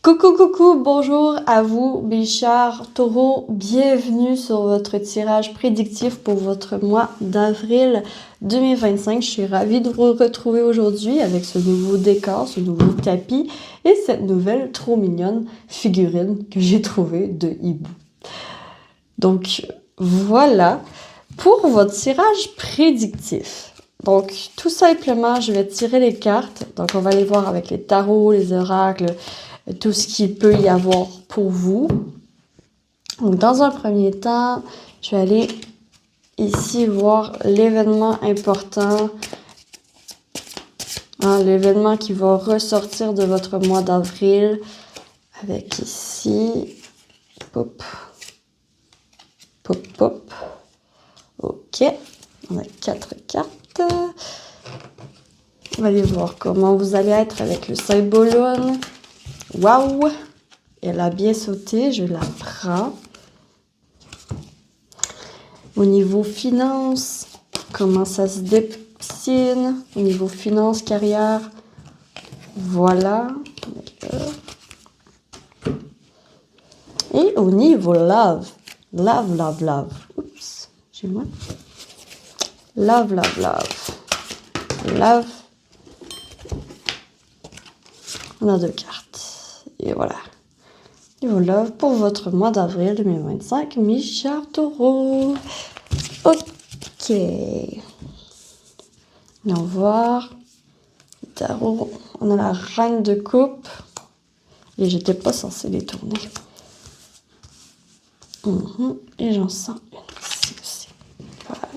Coucou, coucou, bonjour à vous, mes chers taureaux. Bienvenue sur votre tirage prédictif pour votre mois d'avril 2025. Je suis ravie de vous retrouver aujourd'hui avec ce nouveau décor, ce nouveau tapis et cette nouvelle trop mignonne figurine que j'ai trouvée de hibou. Donc, voilà pour votre tirage prédictif. Donc, tout simplement, je vais tirer les cartes. Donc, on va aller voir avec les tarots, les oracles, tout ce qu'il peut y avoir pour vous. Donc, dans un premier temps, je vais aller ici voir l'événement important, l'événement qui va ressortir de votre mois d'avril, avec ici, pop, pop, pop. Ok, on a 4 cartes. On va aller voir comment vous allez être avec le Saint-Bologne. Waouh! Elle a bien sauté, je la prends. Au niveau finance, comment ça se dessine? Au niveau finance, carrière, voilà. Et au niveau love, oups, j'ai loin. Love. On a 2 cartes. Et voilà. Niveau love pour votre mois d'avril 2025, mes chers taureaux. Ok. Allons voir. Tarot. On a la reine de coupe. Et j'étais pas censée les tourner. Et j'en sens une ici aussi. Voilà.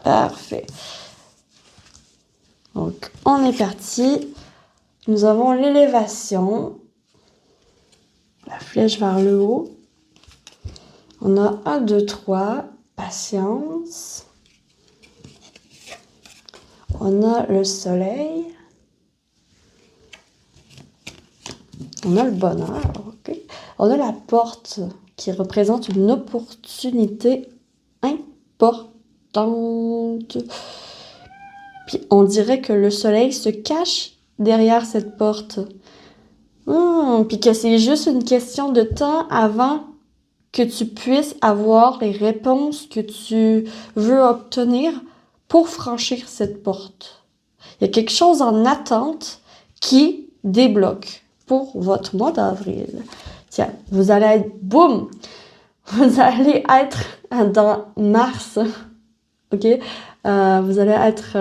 Parfait. Donc, on est parti. Nous avons l'élévation. La flèche vers le haut. On a 1, 2, 3. Patience. On a le soleil. On a le bonheur. Okay. On a la porte qui représente une opportunité importante. Puis on dirait que le soleil se cache derrière cette porte. Puis que c'est juste une question de temps avant que tu puisses avoir les réponses que tu veux obtenir pour franchir cette porte. Il y a quelque chose en attente qui débloque pour votre mois d'avril. Tiens, vous allez être, boum, vous allez être dans Mars, ok? Vous allez être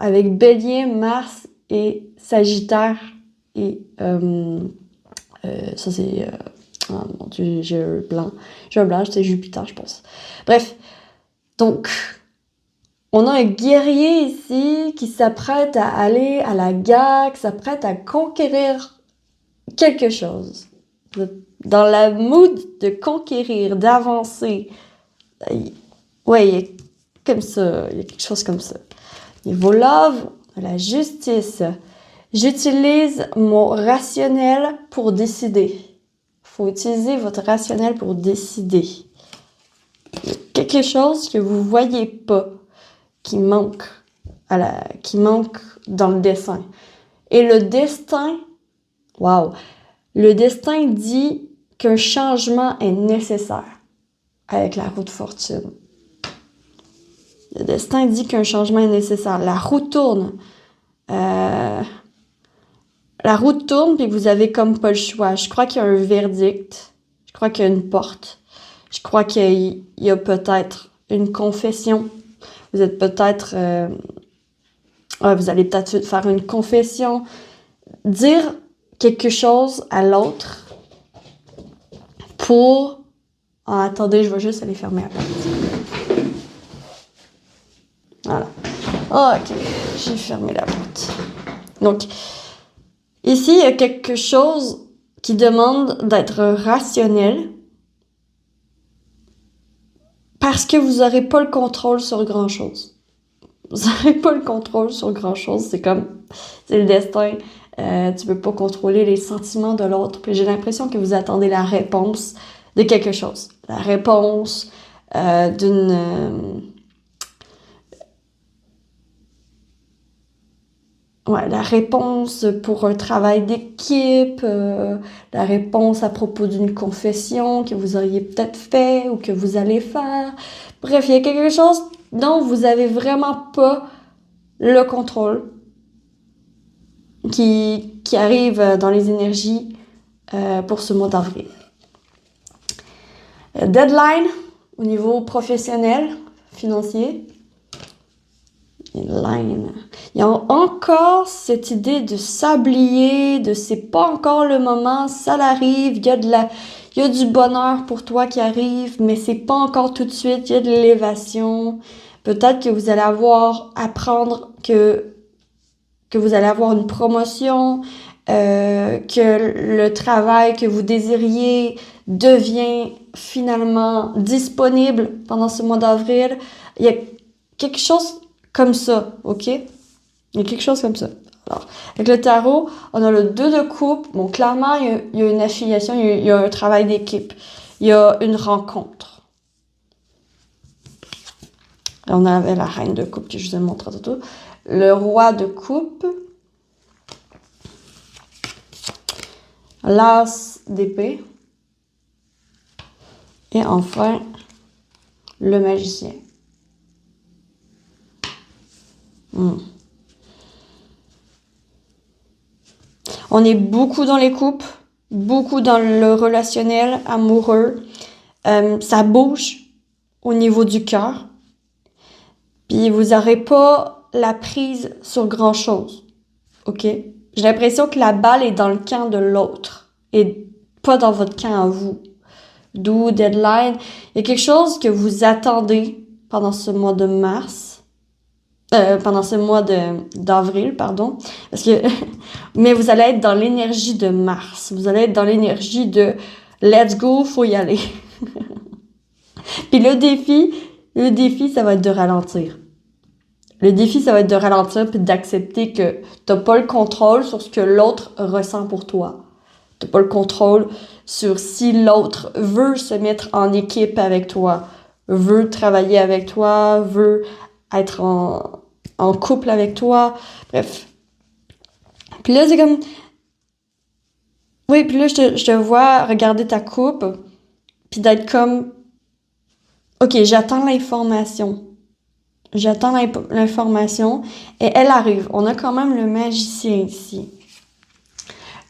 avec Bélier, Mars et Sagittaire et ça c'est oh mon Dieu, j'ai un blanc, c'est Jupiter, je pense. Bref, donc on a un guerrier ici qui s'apprête à aller à la guerre, qui s'apprête à conquérir quelque chose. Dans la mood de conquérir, d'avancer. Ouais, il y a comme ça, il y a quelque chose comme ça. Niveau love, la justice. J'utilise mon rationnel pour décider. Faut utiliser votre rationnel pour décider. Il y a quelque chose que vous voyez pas, qui manque dans le dessin. Et le destin, waouh, le destin dit qu'un changement est nécessaire avec la roue de fortune. Le destin dit qu'un changement est nécessaire. La roue tourne. La roue tourne, puis vous avez comme pas le choix. Je crois qu'il y a un verdict. Je crois qu'il y a une porte. Je crois qu'il y a peut-être une confession. Vous êtes peut-être... vous allez peut-être faire une confession. Dire quelque chose à l'autre pour... Ah, attendez, je vais juste aller fermer la porte. Voilà. Ok, j'ai fermé la porte. Donc, ici, il y a quelque chose qui demande d'être rationnel parce que vous n'aurez pas le contrôle sur grand-chose. Vous n'aurez pas le contrôle sur grand-chose. C'est le destin. Tu peux pas contrôler les sentiments de l'autre. Puis j'ai l'impression que vous attendez la réponse de quelque chose. La réponse d'une... la réponse pour un travail d'équipe, la réponse à propos d'une confession que vous auriez peut-être fait ou que vous allez faire. Bref, il y a quelque chose dont vous avez vraiment pas le contrôle qui arrive dans les énergies pour ce mois d'avril. Deadline au niveau professionnel, financier. Deadline. Il y a encore cette idée de sablier, de c'est pas encore le moment, ça arrive, il y a du bonheur pour toi qui arrive, mais c'est pas encore tout de suite, il y a de l'élévation. Peut-être que vous allez apprendre que vous allez avoir une promotion, que le travail que vous désiriez devient finalement disponible pendant ce mois d'avril. Il y a quelque chose comme ça, ok? Il y a quelque chose comme ça. Alors, avec le tarot, on a le 2 de coupe. Bon, clairement, il y a une affiliation, il y a un travail d'équipe. Il y a une rencontre. Là, on avait la reine de coupe que je vous ai montré tantôt. Le roi de coupe. L'as d'épée. Et enfin, le magicien. On est beaucoup dans les couples, beaucoup dans le relationnel amoureux. Ça bouge au niveau du cœur. Puis vous n'aurez pas la prise sur grand-chose. OK? J'ai l'impression que la balle est dans le camp de l'autre et pas dans votre camp à vous. D'où deadline. Il y a quelque chose que vous attendez pendant ce mois de mars. Pendant ce mois d'avril, pardon. Parce que, mais vous allez être dans l'énergie de mars. Vous allez être dans l'énergie de let's go, faut y aller. Puis le défi, ça va être de ralentir. Le défi, ça va être de ralentir puis d'accepter que t'as pas le contrôle sur ce que l'autre ressent pour toi. T'as pas le contrôle sur si l'autre veut se mettre en équipe avec toi, veut travailler avec toi, veut être en couple avec toi. Bref. Puis là, c'est comme... Oui, puis là, je te vois regarder ta coupe puis d'être comme... OK, j'attends l'information. J'attends l'information et elle arrive. On a quand même le magicien ici.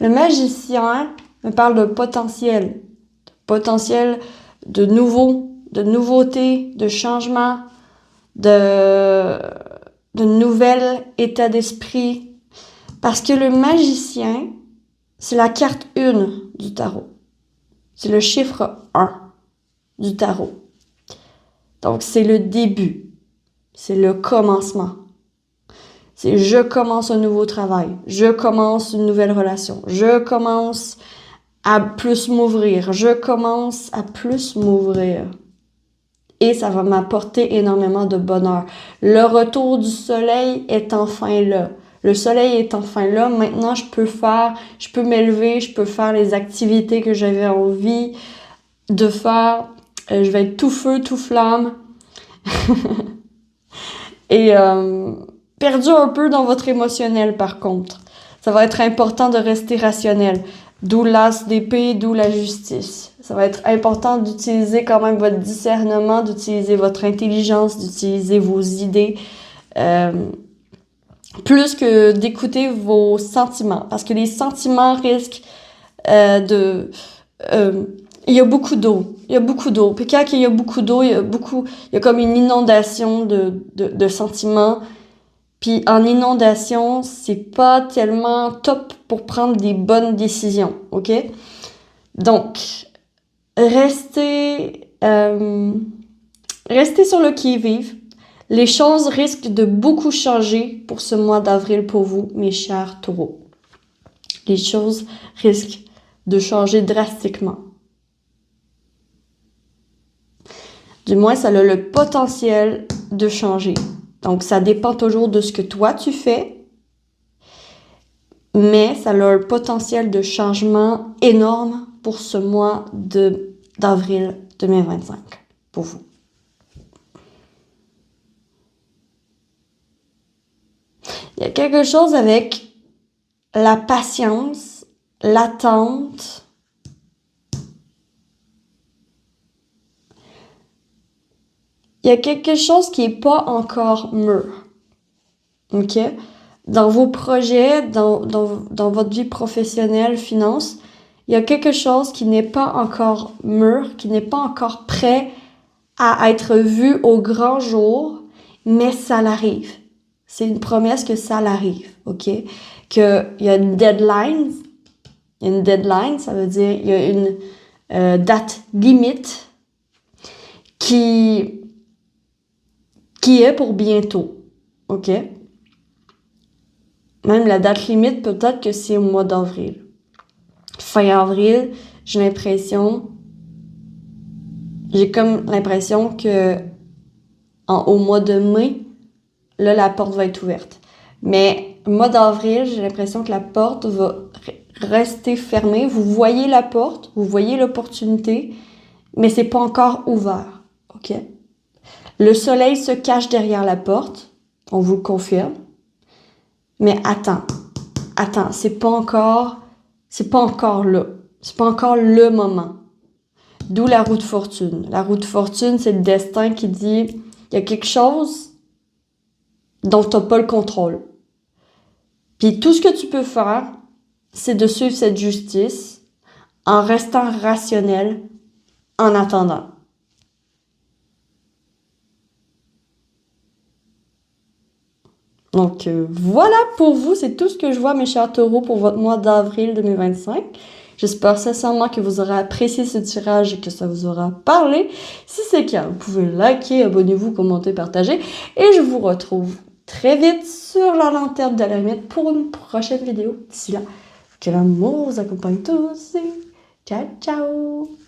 Le magicien me parle de potentiel. Potentiel de nouveauté, de changement, de nouvel état d'esprit. Parce que le magicien, c'est la carte 1 du tarot. C'est le chiffre 1 du tarot. Donc, c'est le début. C'est le commencement. C'est je commence un nouveau travail. Je commence une nouvelle relation. Je commence à plus m'ouvrir. Je commence à plus m'ouvrir. Et ça va m'apporter énormément de bonheur. Le retour du soleil est enfin là. Le soleil est enfin là. Maintenant, je peux m'élever, je peux faire les activités que j'avais envie de faire. Je vais être tout feu, tout flamme. Et perdu un peu dans votre émotionnel, par contre. Ça va être important de rester rationnel. D'où l'as d'épée, d'où la justice. Ça va être important d'utiliser quand même votre discernement, d'utiliser votre intelligence, d'utiliser vos idées, plus que d'écouter vos sentiments. Parce que les sentiments risquent de... il y a beaucoup d'eau. Il y a beaucoup d'eau. Puis quand il y a beaucoup d'eau, il y a comme une inondation de sentiments. Puis en inondation, c'est pas tellement top pour prendre des bonnes décisions, OK? Donc, restez sur le qui-vive. Les choses risquent de beaucoup changer pour ce mois d'avril pour vous, mes chers taureaux. Les choses risquent de changer drastiquement. Du moins, ça a le potentiel de changer. Donc, ça dépend toujours de ce que toi tu fais, mais ça a un potentiel de changement énorme pour ce mois d'avril 2025, pour vous. Il y a quelque chose avec la patience, l'attente. Il y a quelque chose qui est pas encore mûr. OK? Dans vos projets, dans votre vie professionnelle, finance, il y a quelque chose qui n'est pas encore mûr, qui n'est pas encore prêt à être vu au grand jour, mais ça l'arrive. C'est une promesse que ça l'arrive, OK? Qu'il y a une deadline. Une deadline, ça veut dire il y a une date limite qui est pour bientôt, OK? Même la date limite, peut-être que c'est au mois d'avril. Fin avril, j'ai comme l'impression que au mois de mai, là, la porte va être ouverte. Mais au mois d'avril, j'ai l'impression que la porte va rester fermée. Vous voyez la porte, vous voyez l'opportunité, mais c'est pas encore ouvert, OK? Le soleil se cache derrière la porte, on vous le confirme. Mais attends, c'est pas encore là. C'est pas encore le moment. D'où la roue de fortune. La roue de fortune, c'est le destin qui dit, il y a quelque chose dont tu n'as pas le contrôle. Puis tout ce que tu peux faire, c'est de suivre cette justice en restant rationnel en attendant. Donc voilà pour vous, c'est tout ce que je vois mes chers taureaux pour votre mois d'avril 2025. J'espère sincèrement que vous aurez apprécié ce tirage et que ça vous aura parlé. Si c'est le cas, vous pouvez liker, abonnez-vous, commenter, partager. Et je vous retrouve très vite sur la lanterne de la limite pour une prochaine vidéo. D'ici là, que l'amour vous accompagne tous. Ciao, ciao!